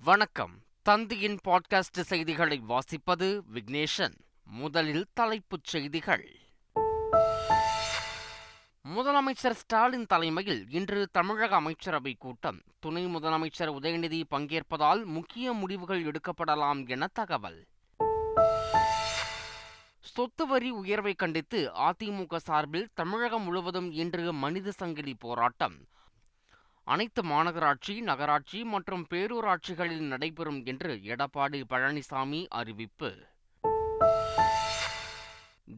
வணக்கம். தந்தியின் பாட்காஸ்ட் செய்திகளை வாசிப்பது விக்னேஷன். முதலில் தலைப்புச் செய்திகள். முதலமைச்சர் ஸ்டாலின் தலைமையில் இன்று தமிழக அமைச்சரவை கூட்டம். துணை முதலமைச்சர் உதயநிதி பங்கேற்பதால் முக்கிய முடிவுகள் எடுக்கப்படலாம் என தகவல். சொத்து வரி உயர்வை கண்டித்து அதிமுக சார்பில் தமிழகம் முழுவதும் இன்று மனித சங்கிலி போராட்டம். அனைத்து மாநகராட்சி, நகராட்சி மற்றும் பேரூராட்சிகளில் நடைபெறும் என்று எடப்பாடி பழனிசாமி அறிவிப்பு.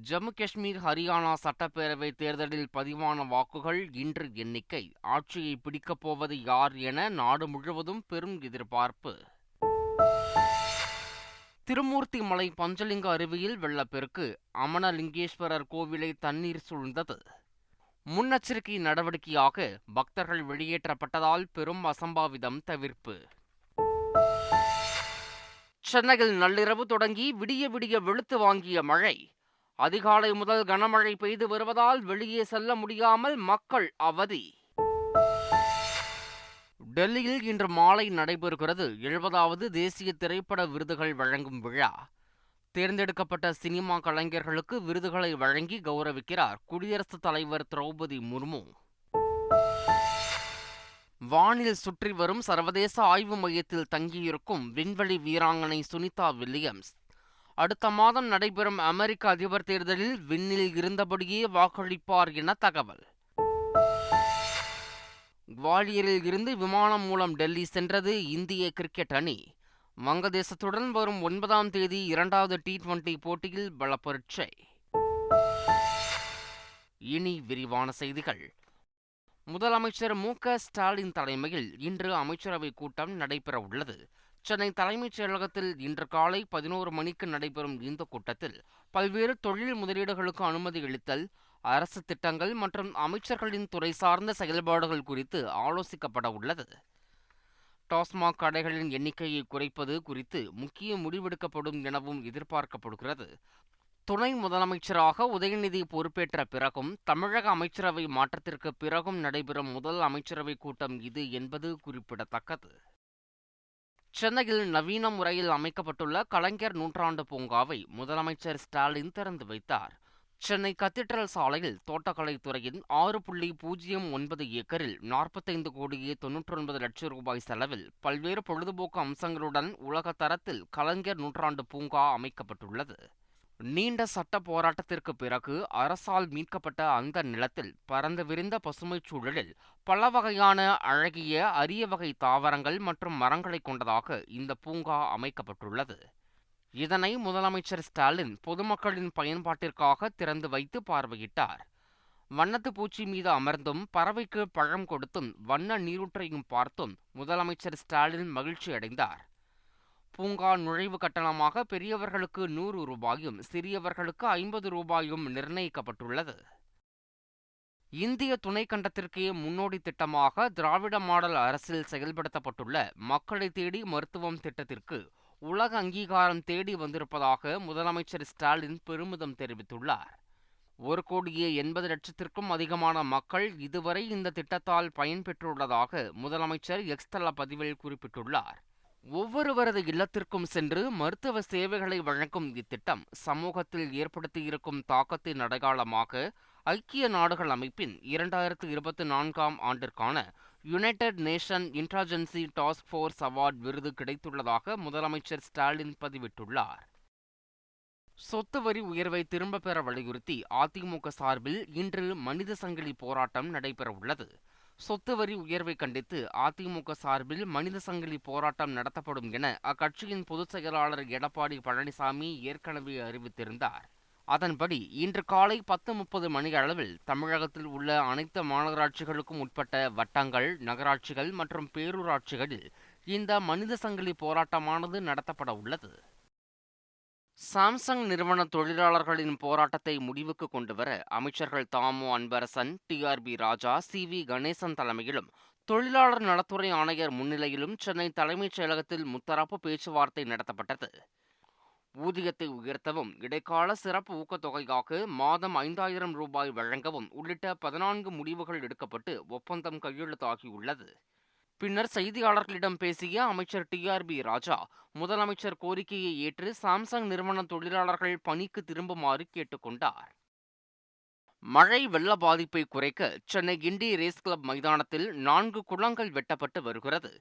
ஜம்மு காஷ்மீர், ஹரியானா சட்டப்பேரவை தேர்தலில் பதிவான வாக்குகள் இன்று எண்ணிக்கை. ஆட்சியை பிடிக்கப் போவது யார் என நாடு முழுவதும் பெரும் எதிர்பார்ப்பு. திருமூர்த்திமலை பஞ்சலிங்க அருவியில் வெள்ளப்பெருக்கு. அமனலிங்கேஸ்வரர் கோவிலை தண்ணீர் சூழ்ந்தது. முன்னெச்சரிக்கை நடவடிக்கையாக பக்தர்கள் வெளியேற்றப்பட்டதால் பெரும் அசம்பாவிதம் தவிர்ப்பு. சென்னையில் நள்ளிரவு தொடங்கி விடிய விடிய வெளுத்து வாங்கிய மழை. அதிகாலை முதல் கனமழை பெய்து வருவதால் வெளியே செல்ல முடியாமல் மக்கள் அவதி. டெல்லியில் இன்று மாலை நடைபெறுகிறது 70வது தேசிய திரைப்பட விருதுகள் வழங்கும் விழா. தேர்ந்தெடுக்கப்பட்ட சினிமா கலைஞர்களுக்கு விருதுகளை வழங்கி கௌரவிக்கிறார் குடியரசுத் தலைவர் திரௌபதி முர்மு. வானில் சுற்றி வரும் சர்வதேச ஆய்வு மையத்தில் தங்கியிருக்கும் விண்வெளி வீராங்கனை சுனிதா வில்லியம்ஸ் அடுத்த மாதம் நடைபெறும் அமெரிக்க அதிபர் தேர்தலில் விண்ணில் இருந்தபடியே வாக்களிப்பார் என தகவல். குவாலியரில் இருந்து விமானம் மூலம் டெல்லி சென்றது இந்திய கிரிக்கெட் அணி. வங்கதேசத்துடன் வரும் 9ஆம் தேதி 2வது T20 போட்டியில் பலப்பரீட்சை. இனி விரிவான செய்திகள். முதலமைச்சர் மு.க. ஸ்டாலின் தலைமையில் இன்று அமைச்சரவை கூட்டம் நடைபெற உள்ளது. சென்னை தலைமைச் செயலகத்தில் இன்று காலை 11 மணிக்கு நடைபெறும் இந்த கூட்டத்தில் பல்வேறு தொழில் முதலீடுகளுக்கு அனுமதி அளித்தல், அரசு திட்டங்கள் மற்றும் அமைச்சர்களின் துறை சார்ந்த செயல்பாடுகள் குறித்து ஆலோசிக்கப்பட உள்ளது. டாஸ்மாக் கடைகளின் எண்ணிக்கையை குறைப்பது குறித்து முக்கிய முடிவெடுக்கப்படும் எனவும் எதிர்பார்க்கப்படுகிறது. துணை முதலமைச்சராக உதயநிதி பொறுப்பேற்ற பிறகும் தமிழக அமைச்சரவை மாற்றத்திற்கு பிறகும் நடைபெறும் முதல் அமைச்சரவை கூட்டம் இது என்பது குறிப்பிடத்தக்கது. சென்னையில் நவீன முறையில் அமைக்கப்பட்டுள்ள கலைஞர் நூற்றாண்டு பூங்காவை முதலமைச்சர் ஸ்டாலின் திறந்து வைத்தார். சென்னை கத்தீட்ரல் சாலையில் தோட்டக்கலைத்துறையின் 6.09 ஏக்கரில் 45 கோடியே 99 லட்சம் ரூபாய் செலவில் பல்வேறு பொழுதுபோக்கு அம்சங்களுடன் உலக தரத்தில் கலைஞர் நூற்றாண்டு பூங்கா அமைக்கப்பட்டுள்ளது. நீண்ட சட்ட போராட்டத்திற்கு பிறகு அரசால் மீட்கப்பட்ட அந்த நிலத்தில் பரந்து விரிந்த பசுமைச் சூழலில் பல வகையான அழகிய அரிய வகை தாவரங்கள் மற்றும் மரங்களை கொண்டதாக இந்த பூங்கா அமைக்கப்பட்டுள்ளது. இதனை முதலமைச்சர் ஸ்டாலின் பொதுமக்களின் பயன்பாட்டிற்காக திறந்து வைத்து பார்வையிட்டார். வண்ணத்து பூச்சி மீது அமர்ந்தும் பறவைக்கு பழம் கொடுத்தும் வண்ண நீரூற்றையும் பார்த்தும் முதலமைச்சர் ஸ்டாலின் மகிழ்ச்சி அடைந்தார். பூங்கா நுழைவு கட்டணமாக பெரியவர்களுக்கு 100 ரூபாயும் சிறியவர்களுக்கு 50 ரூபாயும் நிர்ணயிக்கப்பட்டுள்ளது. இந்திய துணைக்கண்டத்திற்கே முன்னோடி திட்டமாக திராவிட மாடல் அரசில் செயல்படுத்தப்பட்டுள்ள மக்களை தேடி மருத்துவம் திட்டத்திற்கு உலக அங்கீகாரம் தேடி வந்திருப்பதாக முதலமைச்சர் ஸ்டாலின் பெருமிதம் தெரிவித்துள்ளார். 1,80,00,000-த்திற்கும் அதிகமான மக்கள் இதுவரை இந்த திட்டத்தால் பயன்பெற்றுள்ளதாக முதலமைச்சர் எக்ஸ் தள பதிவில் குறிப்பிட்டுள்ளார். ஒவ்வொருவரது இல்லத்திற்கும் சென்று மருத்துவ சேவைகளை வழங்கும் இத்திட்டம் சமூகத்தில் ஏற்படுத்தியிருக்கும் தாக்கத்தின் அடையாளமாக ஐக்கிய நாடுகள் அமைப்பின் 2024ஆம் ஆண்டிற்கான United Nation Interagency Task Force award விருது கிடைத்துள்ளதாக முதலமைச்சர் ஸ்டாலின் பதிவிட்டுள்ளார். சொத்து வரி உயர்வை திரும்பப் பெற வலியுறுத்தி அதிமுக சார்பில் இன்று மனித சங்கிலி போராட்டம் நடைபெறவுள்ளது. சொத்து வரி உயர்வை கண்டித்து அதிமுக சார்பில் மனித சங்கிலி போராட்டம் நடத்தப்படும் என அக்கட்சியின் பொதுச் செயலாளர் எடப்பாடி பழனிசாமி ஏற்கனவே அறிவித்திருந்தார். அதன்படி இன்று காலை 10:30 மணியளவில் தமிழகத்தில் உள்ள அனைத்து மாநகராட்சிகளுக்கும் உட்பட்ட வட்டங்கள், நகராட்சிகள் மற்றும் பேரூராட்சிகளில் இந்த மனித சங்கிலி போராட்டமானது நடத்தப்பட உள்ளது. சாம்சங் நிறுவன தொழிலாளர்களின் போராட்டத்தை முடிவுக்கு கொண்டுவர அமைச்சர்கள் தாமு அன்பரசன், டி.ஆர்.பி. ராஜா, சி.வி. கணேசன் தலைமையிலும் தொழிலாளர் நலத்துறை ஆணையர் முன்னிலையிலும் சென்னை தலைமைச் செயலகத்தில் முத்தரப்பு பேச்சுவார்த்தை நடத்தப்பட்டது. ஊதியத்தை உயர்த்தவும், இடைக்கால சிறப்பு ஊக்கத்தொகையாக மாதம் 5,000 ரூபாய் வழங்கவும் உள்ளிட்ட 14 முடிவுகள் எடுக்கப்பட்டு ஒப்பந்தம் கையெழுத்தாகியுள்ளது. பின்னர் செய்தியாளர்களிடம் பேசிய அமைச்சர் டிஆர்பி ராஜா, முதலமைச்சர் கோரிக்கையை ஏற்று சாம்சங் நிறுவன தொழிலாளர்கள் பணிக்கு திரும்புமாறு கேட்டுக்கொண்டார். மழை வெள்ள பாதிப்பை குறைக்க சென்னை கிண்டி ரேஸ் கிளப் மைதானத்தில் 4 குளங்கள் வெட்டப்பட்டு வருகிறது.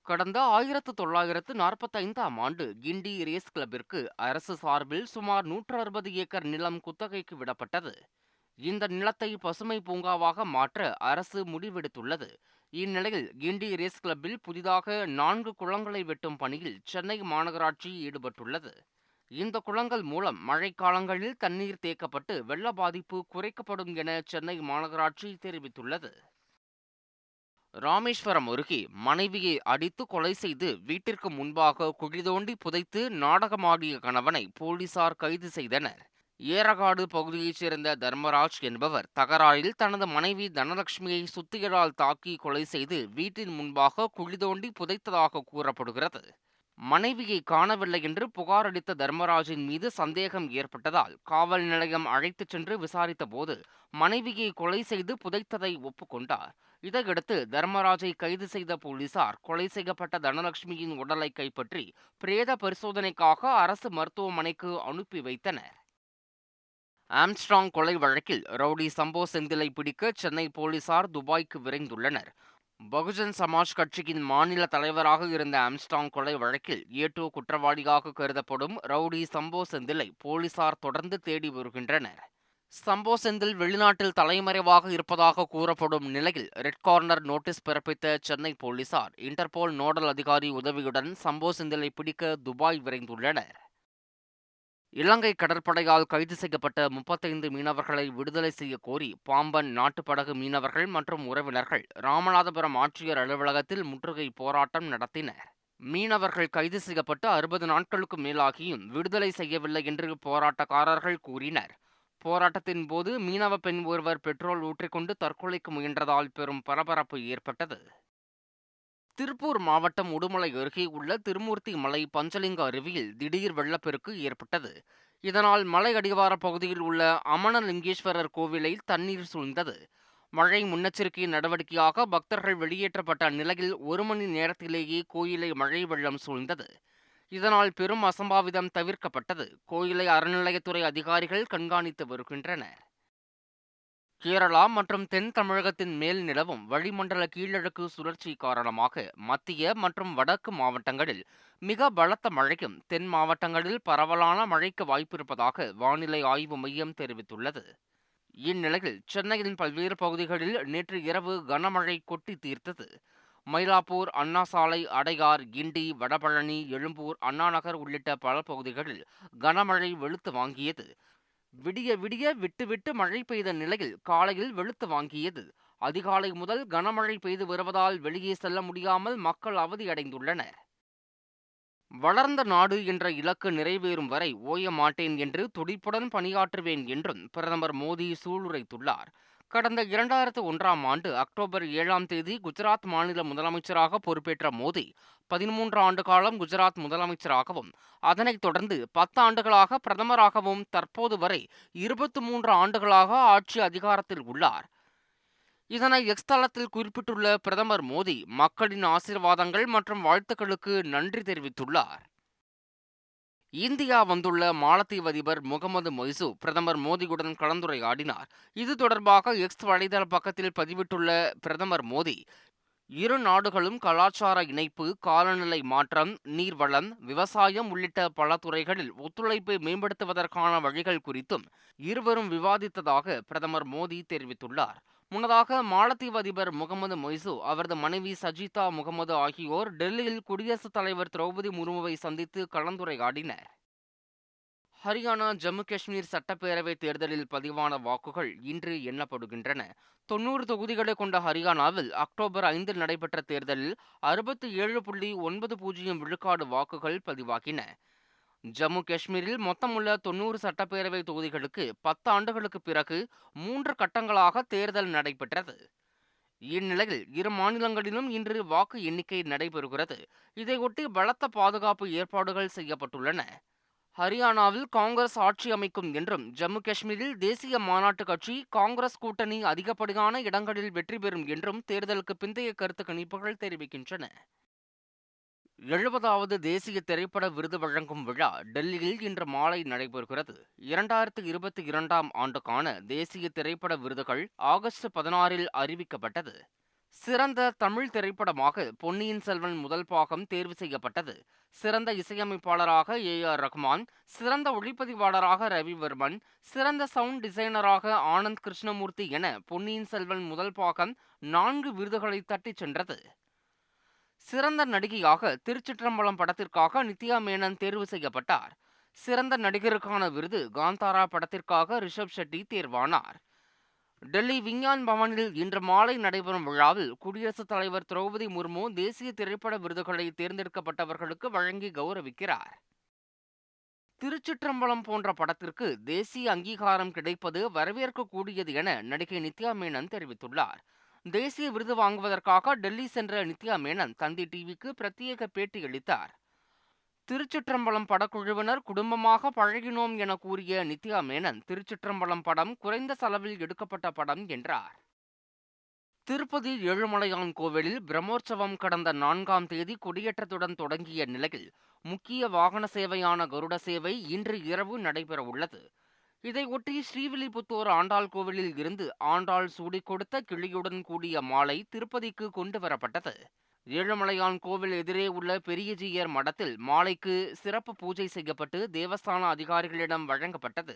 கடந்த 1945ஆம் ஆண்டு கிண்டி ரேஸ் கிளப்பிற்கு அரசு சார்பில் சுமார் 160 ஏக்கர் நிலம் குத்தகைக்கு விடப்பட்டது. இந்த நிலத்தை பசுமை பூங்காவாக மாற்ற அரசு முடிவெடுத்துள்ளது. இந்நிலையில் கிண்டி ரேஸ் கிளப்பில் புதிதாக 4 குளங்களை வெட்டும் பணியில் சென்னை மாநகராட்சி ஈடுபட்டுள்ளது. இந்த குளங்கள் மூலம் மழைக்காலங்களில் தண்ணீர் தேக்கப்பட்டு வெள்ள பாதிப்பு குறைக்கப்படும் என சென்னை மாநகராட்சி தெரிவித்துள்ளது. ராமேஸ்வரம் அருகே மனைவியை அடித்து கொலை செய்து வீட்டிற்கு முன்பாக குழி தோண்டி புதைத்து நாடகமாடிய கணவனை போலீசார் கைது செய்தனர். ஏரகாடு பகுதியைச் சேர்ந்த தர்மராஜ் என்பவர் தகராறில் தனது மனைவி தனலட்சுமியை சுத்தியலால் தாக்கி கொலை செய்து வீட்டின் முன்பாக குழி தோண்டி புதைத்ததாக கூறப்படுகிறது. மனைவியை காணவில்லை என்று புகார் அளித்த தர்மராஜின் மீது சந்தேகம் ஏற்பட்டதால் காவல் நிலையம் அழைத்துச் சென்று விசாரித்த போது மனைவியை கொலை செய்து புதைத்ததை ஒப்புக்கொண்டார். இதையடுத்து தர்மராஜை கைது செய்த போலீசார் கொலை செய்யப்பட்ட தனலட்சுமியின் உடலை கைப்பற்றி பிரேத பரிசோதனைக்காக அரசு மருத்துவமனைக்கு அனுப்பி வைத்தனர். ஆம்ஸ்ட்ராங் கொலை வழக்கில் ரவுடி சம்போ செந்திலை பிடிக்க சென்னை போலீசார் துபாய்க்கு விரைந்துள்ளனர். பகுஜன் சமாஜ் கட்சியின் மாநில தலைவராக இருந்த ஆம்ஸ்ட்ராங் கொலை வழக்கில் ஏட்டோ குற்றவாளியாக கருதப்படும் ரவுடி சம்போ செந்திலை போலீசார் தொடர்ந்து தேடி வருகின்றனர். சம்போ செந்தில் வெளிநாட்டில் தலைமறைவாக இருப்பதாக கூறப்படும் நிலையில் ரெட் கார்னர் நோட்டீஸ் பிறப்பித்த சென்னை போலீசார் இன்டர்போல் நோடல் அதிகாரி உதவியுடன் சம்போ செந்திலை பிடிக்க துபாய் விரைந்துள்ளனர். இலங்கை கடற்படையால் கைது செய்யப்பட்ட 35 மீனவர்களை விடுதலை செய்ய கோரி பாம்பன் நாட்டுப்படகு மீனவர்கள் மற்றும் உறவினர்கள் ராமநாதபுரம் ஆட்சியர் அலுவலகத்தில் முற்றுகை போராட்டம் நடத்தினர். மீனவர்கள் கைது செய்யப்பட்டு 60 நாட்களுக்கு மேலாகியும் விடுதலை செய்யவில்லை என்று போராட்டக்காரர்கள் கூறினர். போராட்டத்தின் போது மீனவ பெண் ஒருவர் பெட்ரோல் ஊற்றிக்கொண்டு தற்கொலைக்கு முயன்றதால் பெரும் பரபரப்பு ஏற்பட்டது. திருப்பூர் மாவட்டம் உடுமலை அருகே உள்ள திருமூர்த்தி மலை பஞ்சலிங்க அருவியில் திடீர் வெள்ளப்பெருக்கு ஏற்பட்டது. இதனால் மலை அடிவார பகுதியில் உள்ள அமனலிங்கேஸ்வரர் கோவிலில் தண்ணீர் சூழ்ந்தது. மழை முன்னெச்சரிக்கை நடவடிக்கையாக பக்தர்கள் வெளியேற்றப்பட்ட நிலையில் 1 மணி நேரத்திலேயே கோயிலை மழை வெள்ளம் சூழ்ந்தது. இதனால் பெரும் அசம்பாவிதம் தவிர்க்கப்பட்டது. கோயிலை அறநிலையத்துறை அதிகாரிகள் கண்காணித்து வருகின்றனர். கேரளா மற்றும் தென் தமிழகத்தின் மேல் நிலவும் வளிமண்டல கீழடுக்கு சுழற்சி காரணமாக மத்திய மற்றும் வடக்கு மாவட்டங்களில் மிக பலத்த மழைக்கும் தென் மாவட்டங்களில் பரவலான மழைக்கு வாய்ப்பிருப்பதாக வானிலை ஆய்வு மையம் தெரிவித்துள்ளது. இந்நிலையில் சென்னையின் பல்வேறு பகுதிகளில் நேற்று இரவு கனமழை கொட்டி தீர்த்தது. மயிலாப்பூர், அண்ணா சாலை, அடையார், கிண்டி, வடபழனி, எழும்பூர், அண்ணாநகர் உள்ளிட்ட பல பகுதிகளில் கனமழை வெளுத்து வாங்கியது. விடிய விடிய விட்டு விட்டு மழை பெய்த நிலையில் காலையில் வெளுத்து வாங்கியது. அதிகாலை முதல் கனமழை பெய்து வருவதால் வெளியே செல்ல முடியாமல் மக்கள் அவதியடைந்துள்ளனர். வளர்ந்த நாடு என்ற இலக்கு நிறைவேறும் வரை ஓய மாட்டேன் என்று துடிப்புடன் பணியாற்றுவேன் என்றும் பிரதமர் மோடி சூளுரைத்துள்ளார். கடந்த 2001ஆம் ஆண்டு அக்டோபர் 7ஆம் தேதி குஜராத் மாநில முதலமைச்சராக பொறுப்பேற்ற மோடி 13 ஆண்டு காலம் குஜராத் முதலமைச்சராகவும் அதனைத் தொடர்ந்து 10 ஆண்டுகளாக பிரதமராகவும் தற்போது வரை 23 ஆண்டுகளாக ஆட்சி அதிகாரத்தில் உள்ளார். இதனை எக்ஸ் தளத்தில் குறிப்பிட்டுள்ள பிரதமர் மோடி மக்களின் ஆசீர்வாதங்கள் மற்றும் வாழ்த்துக்களுக்கு நன்றி தெரிவித்துள்ளார். இந்தியா வந்துள்ள மாலத்தீவு அதிபர் முகமது மொய்சு பிரதமர் மோடியுடன் கலந்துரையாடினார். இது தொடர்பாக எக்ஸ் வலைதள பக்கத்தில் பதிவிட்டுள்ள பிரதமர் மோடி, இரு நாடுகளும் கலாச்சார இணைப்பு, காலநிலை மாற்றம், நீர்வளம், விவசாயம் உள்ளிட்ட பல துறைகளில் ஒத்துழைப்பை மேம்படுத்துவதற்கான வழிகள் குறித்தும் இருவரும் விவாதித்ததாக பிரதமர் மோடி தெரிவித்துள்ளார். முன்னதாக மாலத்தீவு அதிபர் முகமது மொய்சு, அவரது மனைவி சஜிதா முகமது ஆகியோர் டெல்லியில் குடியரசுத் தலைவர் திரௌபதி முர்முவை சந்தித்து கலந்துரையாடினர். ஹரியானா, ஜம்மு காஷ்மீர் சட்டப்பேரவை தேர்தலில் பதிவான வாக்குகள் இன்று எண்ணப்படுகின்றன. 90 தொகுதிகளை கொண்ட ஹரியானாவில் அக்டோபர் 5 நடைபெற்ற தேர்தலில் 67.90 விழுக்காடு வாக்குகள் பதிவாகின. ஜம்மு காஷ்மீரில் மொத்தமுள்ள 90 சட்டப்பேரவை தொகுதிகளுக்கு 10 ஆண்டுகளுக்கு பிறகு 3 கட்டங்களாக தேர்தல் நடைபெற்றது. இந்நிலையில் இரு மாநிலங்களிலும் இன்று வாக்கு எண்ணிக்கை நடைபெறுகிறது. இதையொட்டி பலத்த பாதுகாப்பு ஏற்பாடுகள் செய்யப்பட்டுள்ளன. ஹரியானாவில் காங்கிரஸ் ஆட்சி அமைக்கும் என்றும், ஜம்மு காஷ்மீரில் தேசிய மாநாட்டு கட்சி காங்கிரஸ் கூட்டணி அதிகப்படியான இடங்களில் வெற்றி பெறும் என்றும் தேர்தலுக்கு பிந்தைய கருத்து கணிப்புகள் தெரிவிக்கின்றன. 70வது தேசிய திரைப்பட விருது வழங்கும் விழா டெல்லியில் இன்று மாலை நடைபெறுகிறது. 2022ஆம் ஆண்டுக்கான தேசிய திரைப்பட விருதுகள் ஆகஸ்ட் 16இல் அறிவிக்கப்பட்டது. சிறந்த தமிழ் திரைப்படமாக பொன்னியின் செல்வன் முதல் பாகம் தேர்வு செய்யப்பட்டது. சிறந்த இசையமைப்பாளராக ஏ.ஆர். ரஹ்மான், சிறந்த ஒளிப்பதிவாளராக ரவிவர்மன், சிறந்த சவுண்ட் டிசைனராக ஆனந்த் கிருஷ்ணமூர்த்தி என பொன்னியின் செல்வன் முதல் பாகம் 4 விருதுகளை தட்டிச் சென்றது. சிறந்த நடிகையாக திருச்சிற்றம்பலம் படத்திற்காக நித்யா மேனன் தேர்வு செய்யப்பட்டார். சிறந்த நடிகருக்கான விருது காந்தாரா படத்திற்காக ரிஷப் ஷெட்டி தேர்வானார். டெல்லி விஞ்ஞான் பவனில் இன்று மாலை நடைபெறும் விழாவில் குடியரசுத் தலைவர் திரௌபதி முர்மு தேசிய திரைப்பட விருதுகளை தேர்ந்தெடுக்கப்பட்டவர்களுக்கு வழங்கி கௌரவிக்கிறார். திருச்சிற்றம்பலம் போன்ற படத்திற்கு தேசிய அங்கீகாரம் கிடைப்பது வரவேற்கக்கூடியது என நடிகை நித்யா மேனன் தெரிவித்துள்ளார். தேசிய விருது வாங்குவதற்காக டெல்லி சென்ற நித்யா மேனன் தந்தி டிவிக்கு பிரத்யேக பேட்டியளித்தார். திருச்சிற்றம்பலம் படக்குழுவினர் குடும்பமாக பழகினோம் என கூறிய நித்யா மேனன், திருச்சிற்றம்பலம் படம் குறைந்த செலவில் எடுக்கப்பட்ட படம் என்றார். திருப்பதி ஏழுமலையான் கோவிலில் பிரம்மோற்சவம் கடந்த 4ஆம் தேதி கொடியேற்றத்துடன் தொடங்கிய நிலையில் முக்கிய வாகன சேவையான கருட சேவை இன்று இரவு நடைபெறவுள்ளது. இதையொட்டி ஸ்ரீவில்லிபுத்தூர் ஆண்டாள் கோவிலில் இருந்து ஆண்டாள் சூடிக் கொடுத்த கிளியுடன் கூடிய மாலை திருப்பதிக்கு கொண்டு வரப்பட்டது. ஏழுமலையான் கோவில் எதிரே உள்ள பெரியஜீயர் மடத்தில் மாலைக்கு சிறப்பு பூஜை செய்யப்பட்டு தேவஸ்தான அதிகாரிகளிடம் வழங்கப்பட்டது.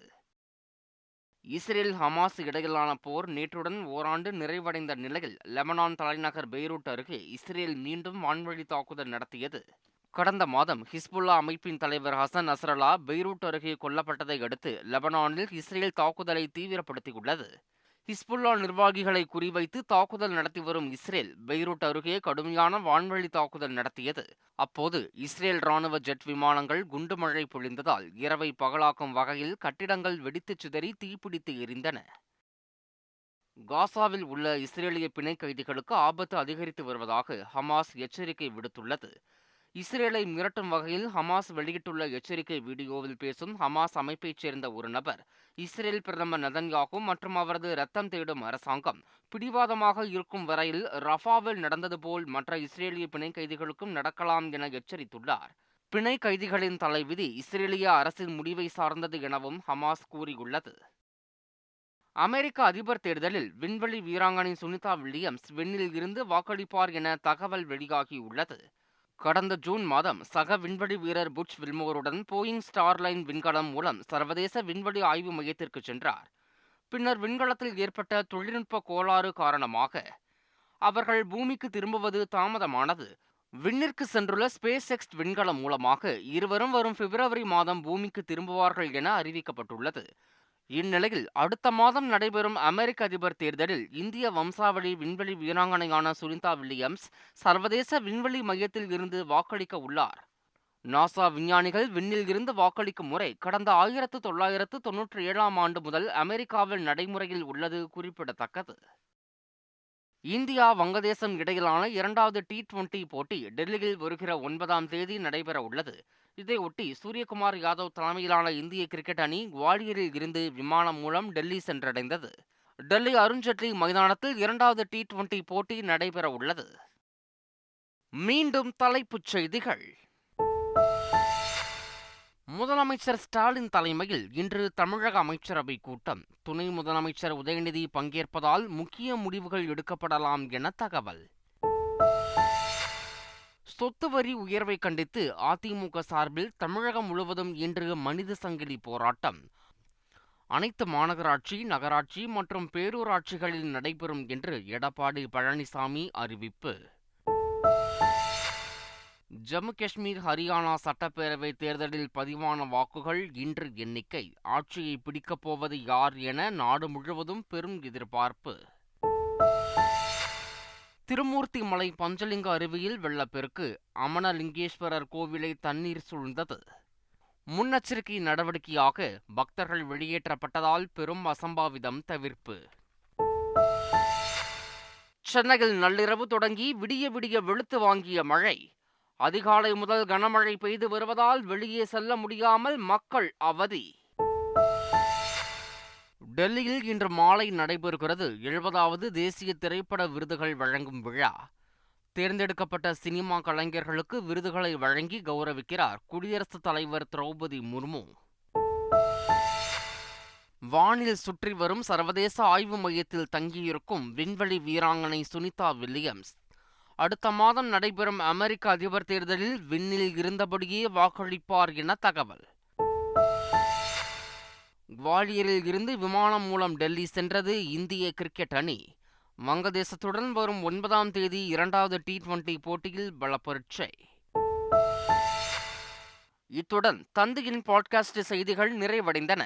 இஸ்ரேல் ஹமாஸ் இடையிலான போர் நேற்றுடன் ஓராண்டு நிறைவடைந்த நிலையில் லெபனான் தலைநகர் பெய்ரூட் அருகே இஸ்ரேல் மீண்டும் வான்வழி தாக்குதல் நடத்தியது. கடந்த மாதம் ஹிஸ்புல்லா அமைப்பின் தலைவர் ஹசன் நஸ்ரல்லா பெய்ரூட் அருகே கொல்லப்பட்டதை அடுத்து லெபனானில் இஸ்ரேல் தாக்குதலை தீவிரப்படுத்தியுள்ளது. ஹிஸ்புல்லா நிர்வாகிகளை குறிவைத்து தாக்குதல் நடத்தி வரும் இஸ்ரேல் பெய்ரூட் அருகே கடுமையான வான்வழி தாக்குதல் நடத்தியது. அப்போது இஸ்ரேல் ராணுவ ஜெட் விமானங்கள் குண்டு மழை பொழிந்ததால் இரவை பகலாக்கும் வகையில் கட்டிடங்கள் வெடித்து சிதறி தீப்பிடித்து எரிந்தன. காசாவில் உள்ள இஸ்ரேலிய பிணை கைதிகளுக்கு ஆபத்து அதிகரித்து வருவதாக ஹமாஸ் எச்சரிக்கை விடுத்துள்ளது. இஸ்ரேலை மிரட்டும் வகையில் ஹமாஸ் வெளியிட்டுள்ள எச்சரிக்கை வீடியோவில் பேசும் ஹமாஸ் அமைப்பைச் சேர்ந்த ஒரு நபர், இஸ்ரேல் பிரதமர் நெதன்யாகு மற்றும் அவரது ரத்தம் தேடும் அரசாங்கம் பிடிவாதமாக இருக்கும் வரையில் ரஃபாவில் நடந்தது போல் மற்ற இஸ்ரேலிய பிணை கைதிகளுக்கும் நடக்கலாம் என எச்சரித்துள்ளார். பிணை கைதிகளின் தலைவிதி இஸ்ரேலிய அரசின் முடிவை சார்ந்தது எனவும் ஹமாஸ் கூறியுள்ளது. அமெரிக்க அதிபர் தேர்தலில் விண்வெளி வீராங்கனை சுனிதா வில்லியம்ஸ் விண்ணில் இருந்து வாக்களிப்பார் என தகவல் வெளியாகியுள்ளது. கடந்த ஜூன் மாதம் சக விண்வெளி வீரர் புட்ச் வில்மோருடன் போயிங் ஸ்டார்லைன் விண்கலம் மூலம் சர்வதேச விண்வெளி ஆய்வு மையத்திற்கு சென்றார். பின்னர் விண்கலத்தில் ஏற்பட்ட தொழில்நுட்ப கோளாறு காரணமாக அவர்கள் பூமிக்கு திரும்புவது தாமதமானது. விண்ணிற்கு சென்றுள்ள ஸ்பேஸ் எக்ஸ் விண்கலம் மூலமாக இருவரும் வரும் பிப்ரவரி மாதம் பூமிக்கு திரும்புவார்கள் என அறிவிக்கப்பட்டுள்ளது. இந்நிலையில் அடுத்த மாதம் நடைபெறும் அமெரிக்க அதிபர் தேர்தலில் இந்திய வம்சாவளி விண்வெளி வீராங்கனையான சுனிதா வில்லியம்ஸ் சர்வதேச விண்வெளி மையத்தில் இருந்து வாக்களிக்க உள்ளார். நாசா விஞ்ஞானிகள் விண்ணில் இருந்து வாக்களிக்கும் முறை கடந்த 1997ஆம் ஆண்டு முதல் அமெரிக்காவில் நடைமுறையில் உள்ளது குறிப்பிடத்தக்கது. இந்தியா வங்கதேசம் இடையிலான 2வது T20 போட்டி டெல்லியில் வருகிற 9ஆம் தேதி நடைபெற உள்ளது. இதையொட்டி சூரியகுமார் யாதவ் தலைமையிலான இந்திய கிரிக்கெட் அணி குவாலியரில் இருந்து விமானம் மூலம் டெல்லி சென்றடைந்தது. டெல்லி அருண்ஜேட்லி மைதானத்தில் 2வது T20 போட்டி நடைபெற உள்ளது. மீண்டும் தலைப்புச் செய்திகள். முதலமைச்சர் ஸ்டாலின் தலைமையில் இன்று தமிழக அமைச்சரவை கூட்டம். துணை முதலமைச்சர் உதயநிதி பங்கேற்பதால் முக்கிய முடிவுகள் எடுக்கப்படலாம் என தகவல். சொத்து வரி உயர்வை கண்டித்து அதிமுக சார்பில் தமிழகம் முழுவதும் இன்று மனித சங்கிலி போராட்டம். அனைத்து மாநகராட்சி, நகராட்சி மற்றும் பேரூராட்சிகளில் நடைபெறும் என்று எடப்பாடி பழனிசாமி அறிவிப்பு. ஜம்மு காஷ்மீர், ஹரியானா சட்டப்பேரவை தேர்தலில் பதிவான வாக்குகள் இன்று எண்ணிக்கை. ஆட்சியை பிடிக்கப் போவது யார் என நாடு முழுவதும் பெரும் எதிர்பார்ப்பு. திருமூர்த்திமலை பஞ்சலிங்க அருவியில் வெள்ளப்பெருக்கு. அமனலிங்கேஸ்வரர் கோவிலை தண்ணீர் சூழ்ந்தது. முன்னெச்சரிக்கை நடவடிக்கையாக பக்தர்கள் வெளியேற்றப்பட்டதால் பெரும் அசம்பாவிதம் தவிர்ப்பு. சென்னையில் நள்ளிரவு தொடங்கி விடிய விடிய வெளுத்து வாங்கிய மழை. அதிகாலை முதல் கனமழை பெய்து வருவதால் வெளியே செல்ல முடியாமல் மக்கள் அவதி. டெல்லியில் இன்று மாலை நடைபெறுகிறது 70வது தேசிய திரைப்பட விருதுகள் வழங்கும் விழா. தேர்ந்தெடுக்கப்பட்ட சினிமா கலைஞர்களுக்கு விருதுகளை வழங்கி கௌரவிக்கிறார் குடியரசுத் தலைவர் திரௌபதி முர்மு. வானில் சுற்றி வரும் சர்வதேச ஆய்வு மையத்தில் தங்கியிருக்கும் விண்வெளி வீராங்கனை சுனிதா வில்லியம்ஸ் அடுத்த மாதம் நடைபெறும் அமெரிக்க அதிபர் தேர்தலில் விண்ணில் இருந்தபடியே வாக்களிப்பார் என தகவல். குவாலியரில் இருந்து விமானம் மூலம் டெல்லி சென்றது இந்திய கிரிக்கெட் அணி. வங்கதேசத்துடன் வரும் 9ஆம் தேதி 2வது T20 போட்டியில் பலப்பரீட்சை. இத்துடன் தந்தையின் பாட்காஸ்ட் செய்திகள் நிறைவடைந்தன.